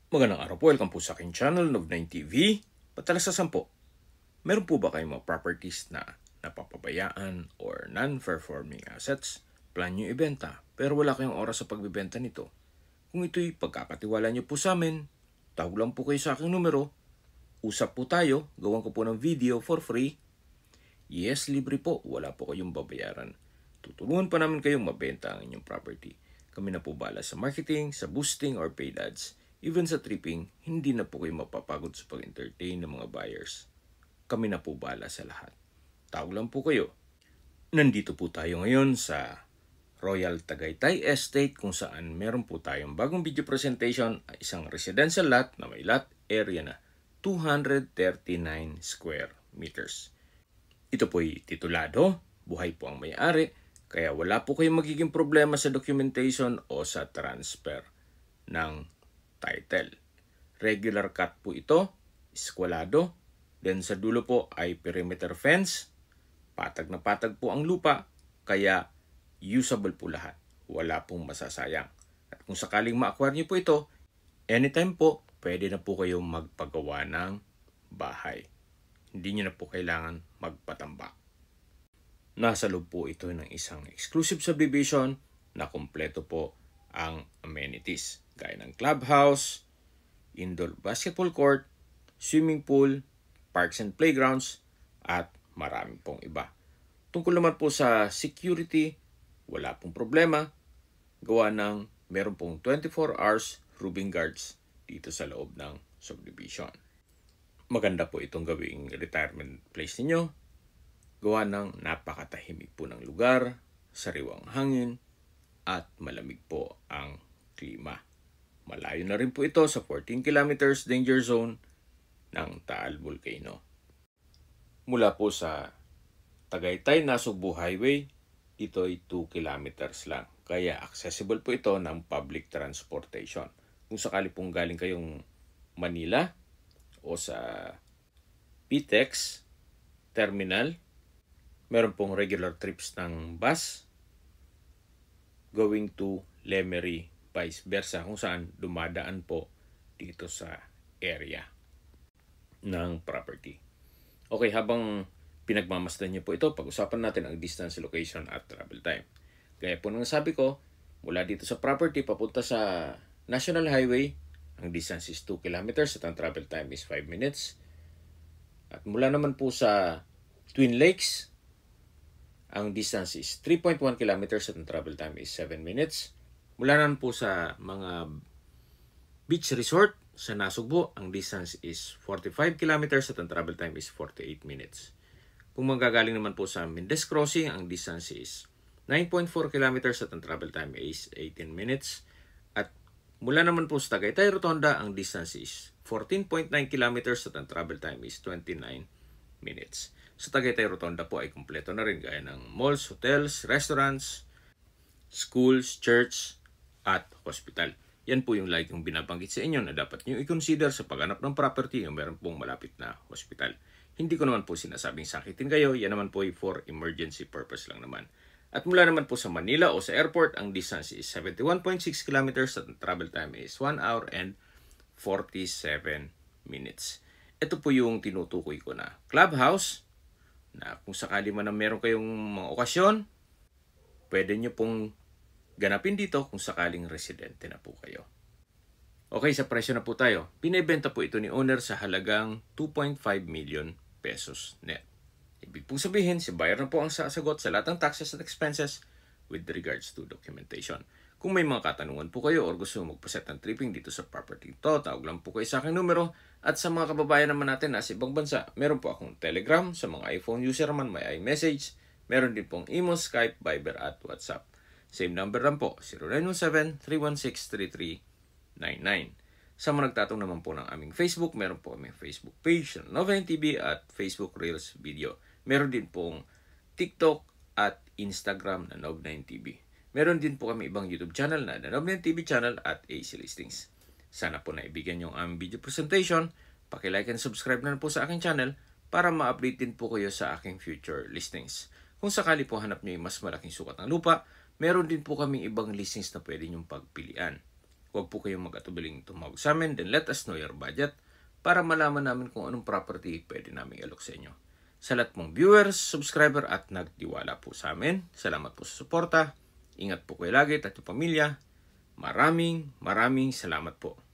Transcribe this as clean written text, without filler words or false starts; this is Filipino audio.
Magandang araw po, welcome po sa aking channel, Nov9 TV. Patalasasan po, meron po ba kayong mga properties na napapabayaan or non-performing assets? Plan nyo ibenta, pero wala kayong oras sa pagbibenta nito. Kung ito'y pagkakatiwala nyo po sa amin, tawag lang po kayo sa aking numero. Usap po tayo, gawan ko po ng video for free. Yes, libre po, wala po kayong babayaran. Tutulungan pa namin kayong mabenta ang inyong property. Kami na po bala sa marketing, sa boosting or paid ads. Even sa tripping, hindi na po kayo mapapagod sa pag-entertain ng mga buyers. Kami na po bala sa lahat. Tawag lang po kayo. Nandito po tayo ngayon sa Royal Tagaytay Estate kung saan meron po tayong bagong video presentation, isang residential lot na may lot area na 239 square meters. Ito po'y titulado, buhay po ang may-ari, kaya wala po kayong magiging problema sa documentation o sa transfer ng title. Regular cut po ito, eskwalado, then sa dulo po ay perimeter fence, patag na patag po ang lupa, kaya usable po lahat. Wala pong masasayang. At kung sakaling ma-acquire niyo po ito, anytime po, pwede na po kayong magpagawa ng bahay. Hindi niyo na po kailangan magpatambak. Nasa loob po ito ng isang exclusive subdivision na kumpleto po ang amenities gaya ng clubhouse, indoor basketball court, swimming pool, parks and playgrounds, at marami pong iba. Tungkol naman po sa security, wala pong problema. Gawa ng meron pong 24 hours roving guards dito sa loob ng subdivision. Maganda po itong gawing retirement place ninyo. Gawa ng napakatahimik po ng lugar, sariwang hangin, at malamig po ang klima. Malayo na rin po ito sa 14 kilometers danger zone ng Taal Volcano. Mula po sa Tagaytay-Nasugbu Highway, ito ay 2 kilometers lang. Kaya accessible po ito ng public transportation. Kung sakali pong galing kayong Manila o sa PTEX terminal, meron pong regular trips ng bus going to Lemery, vice versa, kung saan dumadaan po dito sa area ng property. Okay, habang pinagmamasdan niyo po ito, pag-usapan natin ang distance, location at travel time. Gaya po nang sabi ko, mula dito sa property papunta sa National Highway, ang distance is 2 kilometers at ang travel time is 5 minutes. At mula naman po sa Twin Lakes, ang distance is 3.1 kilometers at ang travel time is 7 minutes. Mula naman po sa mga beach resort sa Nasugbu, ang distance is 45 kilometers at ang travel time is 48 minutes. Kung manggagaling naman po sa Mendez Crossing, ang distance is 9.4 kilometers at ang travel time is 18 minutes. At mula naman po sa Tagaytay Rotonda, ang distance is 14.9 kilometers at ang travel time is 29 minutes. Sa Tagaytay Rotonda po ay kumpleto na rin gaya ng malls, hotels, restaurants, schools, church, at hospital. Yan po yung like yung binabanggit sa inyo na dapat nyo i-consider sa paghanap ng property yung meron pong malapit na hospital. Hindi ko naman po sinasabing sakitin kayo, yan naman po ay for emergency purpose lang naman. At mula naman po sa Manila o sa airport, ang distance is 71.6 kilometers at ang travel time is 1 hour and 47 minutes. Ito po yung tinutukoy ko na clubhouse, na kung sakali man na meron kayong mga okasyon, pwede nyo pong ganapin dito kung sakaling residente na po kayo. Okay, sa presyo na po tayo. Binebenta po ito ni owner sa halagang 2.5 million pesos net. Ibig pong sabihin, si buyer na po ang sasagot sa lahat ng taxes at expenses with regards to documentation. Kung may mga katanungan po kayo or gusto magpaset ng tripping dito sa property ito, tawag lang po kayo sa aking numero. At sa mga kababayan naman natin na sa ibang bansa, meron po akong Telegram. Sa mga iPhone user man, may iMessage. Meron din pong Imo, Skype, Viber at WhatsApp. Same number lang po, 0917-316-3399. Sa mga nagtatong naman po ng aming Facebook, meron po aming Facebook page na Nov9 TV at Facebook Reels Video. Meron din pong TikTok at Instagram na Nov9 TV. Meron din po kami ibang YouTube channel na Nov9 TV channel at AC Listings. Sana po naibigyan yung aming video presentation. Paki-like and subscribe na po sa aking channel para ma-update din po kayo sa aking future listings. Kung sakali po hanap nyo yung mas malaking sukat ng lupa, meron din po kaming ibang listings na pwede nyong pagpilian. huwag po kayong mag-atubiling tumawag sa amin, then let us know your budget para malaman namin kung anong property pwede namin ilok sa inyo. Sa lahat mong viewers, subscriber at nagtiwala po sa amin, salamat po sa suporta. Ingat po kayo lagi at yung pamilya. Maraming salamat po.